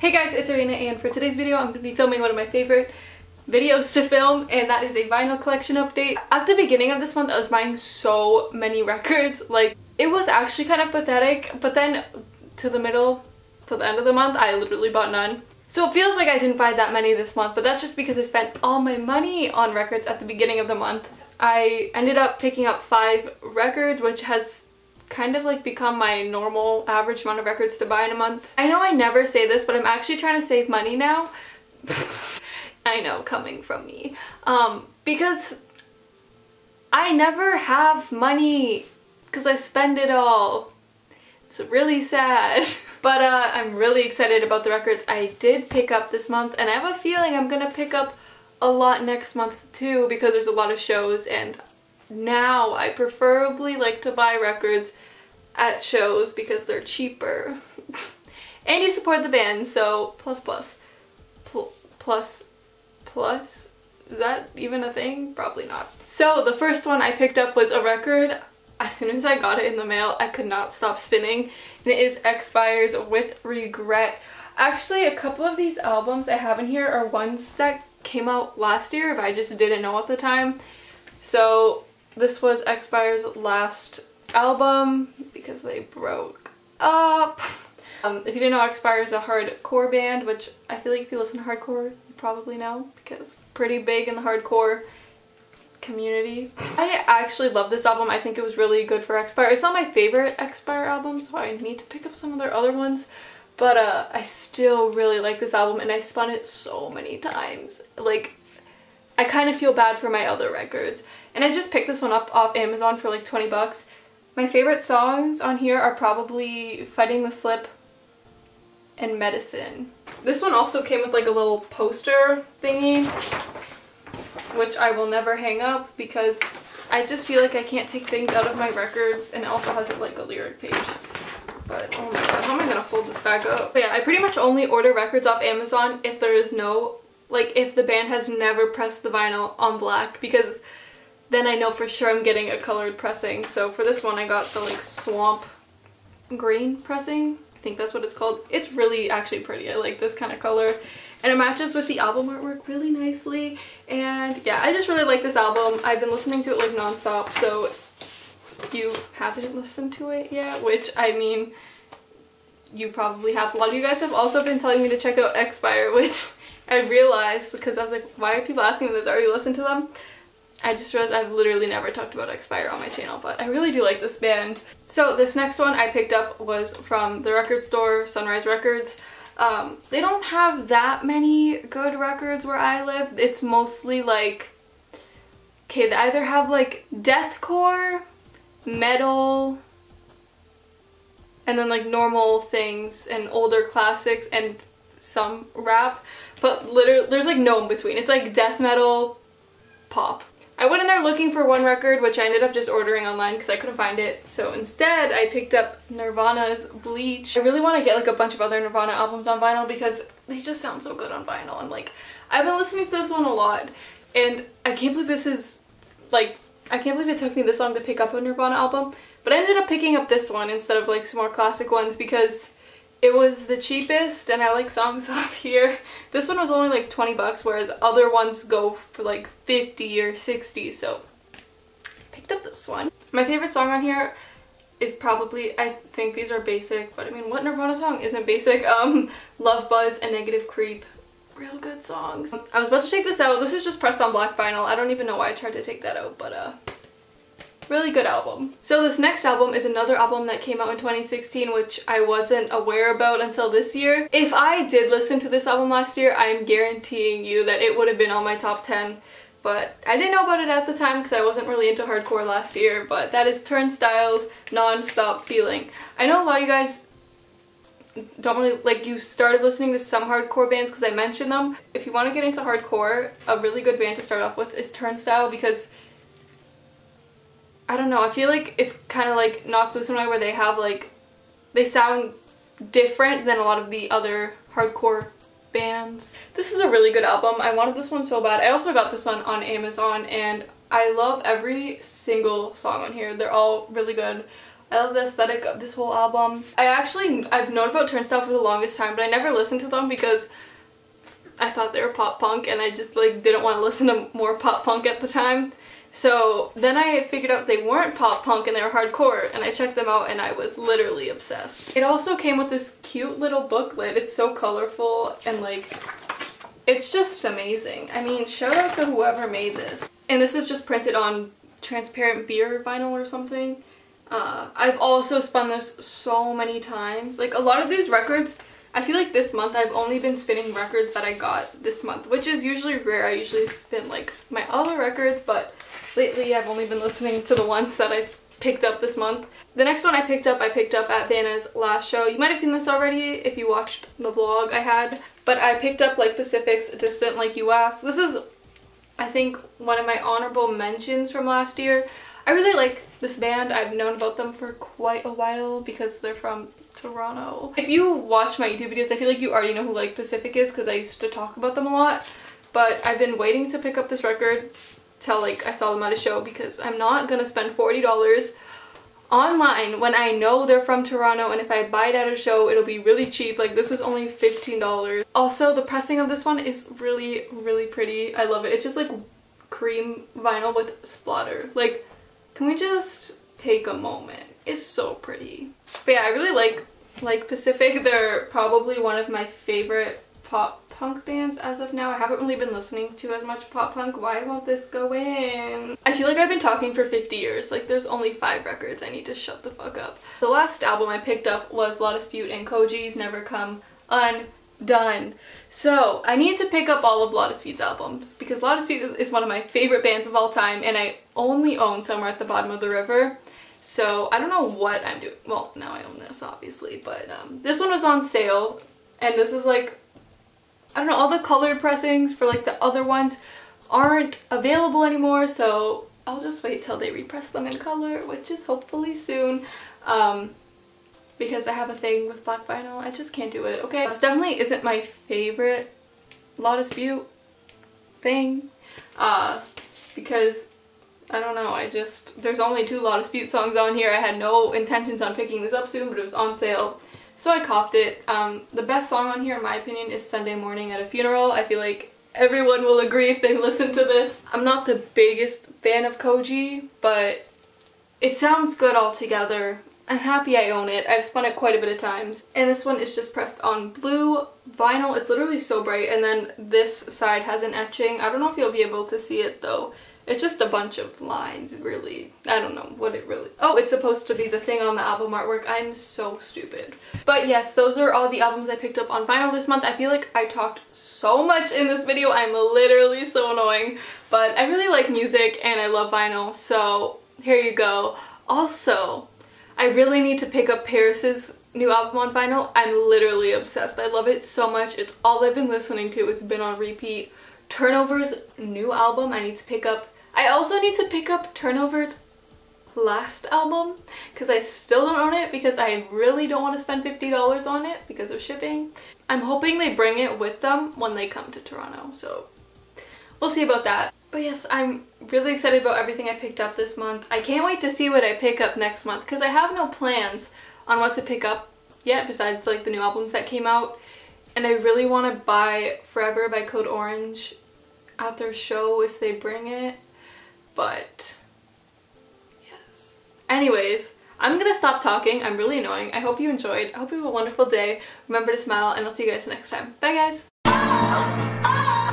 Hey guys, it's Arena, and for today's video I'm going to be filming one of my favorite videos to film, and that is a vinyl collection update. At the beginning of this month I was buying so many records, like it was actually kind of pathetic, but then to the end of the month I literally bought none. So it feels like I didn't buy that many this month, but that's just because I spent all my money on records at the beginning of the month. I ended up picking up 5 records, which has kind of like become my normal average amount of records to buy in a month. I know I never say this, but I'm actually trying to save money now. I know, coming from me. Because I never have money because I spend it all. It's really sad. But I'm really excited about the records I did pick up this month, and I have a feeling I'm gonna pick up a lot next month too because there's a lot of shows, and now I preferably like to buy records at shows because they're cheaper. And you support the band, so plus. Is that even a thing? Probably not. So the first one I picked up was a record. As soon as I got it in the mail, I could not stop spinning, and it is Expires With Regret. Actually, a couple of these albums I have in here are ones that came out last year, but I just didn't know at the time. So this was Expire's last album because they broke up. If you didn't know, Expire is a hardcore band, which I feel like if you listen to hardcore, you probably know because pretty big in the hardcore community. I actually love this album. I think it was really good for Expire. It's not my favorite Expire album, so I need to pick up some of their other ones, but I still really like this album, and I spun it so many times. Like, I kind of feel bad for my other records, and I just picked this one up off Amazon for like 20 bucks. My favorite songs on here are probably Fighting the Slip and Medicine. This one also came with like a little poster thingy, which I will never hang up because I just feel like I can't take things out of my records, and it also has like a lyric page. But oh my god, how am I gonna fold this back up? But yeah, I pretty much only order records off Amazon if there is no, like, if the band has never pressed the vinyl on black, because then I know for sure I'm getting a colored pressing. So for this one I got the like swamp green pressing. I think that's what it's called. It's really actually pretty. I like this kind of color, and it matches with the album artwork really nicely. And yeah, I just really like this album. I've been listening to it like non-stop, so if you haven't listened to it yet, which I mean you probably have, a lot of you guys have also been telling me to check out Expire, which I realized because I was like, why are people asking me this? I already listened to them. I just realized I've literally never talked about Expire on my channel, but I really do like this band. So this next one I picked up was from the record store, Sunrise Records. They don't have that many good records where I live. It's mostly like, okay, they either have like deathcore, metal, and then like normal things and older classics and some rap, but literally there's like no in between. It's like death metal, pop. I went in there looking for one record, which I ended up just ordering online because I couldn't find it. So instead I picked up Nirvana's Bleach. I really want to get like a bunch of other Nirvana albums on vinyl because they just sound so good on vinyl, and like I've been listening to this one a lot, and I can't believe this is like, I can't believe it took me this long to pick up a Nirvana album, but I ended up picking up this one instead of like some more classic ones because it was the cheapest and I like songs off here. This one was only like 20 bucks, whereas other ones go for like 50 or 60, so I picked up this one. My favorite song on here is probably, I think these are basic, but I mean, what Nirvana song isn't basic? Love Buzz and Negative Creep. Real good songs. I was about to take this out. This is just pressed on black vinyl. I don't even know why I tried to take that out, but really good album. So this next album is another album that came out in 2016, which I wasn't aware about until this year. If I did listen to this album last year, I am guaranteeing you that it would have been on my top 10, but I didn't know about it at the time because I wasn't really into hardcore last year. But that is Turnstile's Non-Stop Feeling. I know a lot of you guys don't really, like, you started listening to some hardcore bands because I mentioned them. If you want to get into hardcore, a really good band to start off with is Turnstile, because I don't know, I feel like it's kind of like Knocked Loose in a way where they have like, they sound different than a lot of the other hardcore bands. This is a really good album. I wanted this one so bad. I also got this one on Amazon, and I love every single song on here. They're all really good. I love the aesthetic of this whole album. I've known about Turnstile for the longest time, but I never listened to them because I thought they were pop punk and I just like didn't want to listen to more pop punk at the time. So then I figured out they weren't pop punk and they were hardcore, and I checked them out and I was literally obsessed. It also came with this cute little booklet. It's so colorful and like, it's just amazing. I mean, shout out to whoever made this. And this is just printed on transparent beer vinyl or something. I've also spun this so many times. Like a lot of these records, I feel like this month I've only been spinning records that I got this month, which is usually rare. I usually spin like my other records, but lately I've only been listening to the ones that I picked up this month. The next one I picked up at Vanna's last show. You might have seen this already if you watched the vlog I had, but I picked up like Pacific's Distant Like You Asked. This is, I think, one of my honorable mentions from last year. I really like this band. I've known about them for quite a while because they're from Toronto. If you watch my YouTube videos, I feel like you already know who like Pacific is because I used to talk about them a lot, but I've been waiting to pick up this record till like I saw them at a show because I'm not gonna spend $40 online when I know they're from Toronto, and if I buy it at a show it'll be really cheap. Like this was only $15. Also, the pressing of this one is really, really pretty. I love it. It's just like cream vinyl with splatter. Like, can we just take a moment? It's so pretty. But yeah, I really like Pacific. They're probably one of my favorite pop punk bands as of now. I haven't really been listening to as much pop punk. Why won't this go in? I feel like I've been talking for 50 years. Like there's only 5 records. I need to shut the fuck up. The last album I picked up was La Dispute and Koji's Never Come Undone. So I need to pick up all of La Dispute's albums because La Dispute is one of my favorite bands of all time, and I only own Somewhere at the Bottom of the River. So I don't know what I'm doing. Well, now I own this obviously, but this one was on sale, and this is like, I don't know, all the colored pressings for like the other ones aren't available anymore, so I'll just wait till they repress them in color, which is hopefully soon. Because I have a thing with black vinyl. I just can't do it, okay? This definitely isn't my favorite La Dispute thing, because I don't know, there's only 2 La Dispute songs on here. I had no intentions on picking this up soon, but it was on sale, so I copped it. The best song on here, in my opinion, is Sunday Morning at a Funeral. I feel like everyone will agree if they listen to this. I'm not the biggest fan of Koji, but it sounds good altogether. I'm happy I own it. I've spun it quite a bit of times. And this one is just pressed on blue vinyl. It's literally so bright, and then this side has an etching. I don't know if you'll be able to see it though. It's just a bunch of lines, really. I don't know what it really... Oh, it's supposed to be the thing on the album artwork. I'm so stupid. But yes, those are all the albums I picked up on vinyl this month. I feel like I talked so much in this video. I'm literally so annoying. But I really like music and I love vinyl, so here you go. Also, I really need to pick up Paris's new album on vinyl. I'm literally obsessed. I love it so much. It's all I've been listening to. It's been on repeat. Turnover's new album I need to pick up. I also need to pick up Turnover's last album because I still don't own it because I really don't want to spend $50 on it because of shipping. I'm hoping they bring it with them when they come to Toronto, so we'll see about that. But yes, I'm really excited about everything I picked up this month. I can't wait to see what I pick up next month because I have no plans on what to pick up yet besides like the new albums that came out. And I really want to buy Forever by Code Orange at their show if they bring it. But yes. Anyways, I'm gonna stop talking. I'm really annoying. I hope you enjoyed. I hope you have a wonderful day. Remember to smile, and I'll see you guys next time. Bye guys!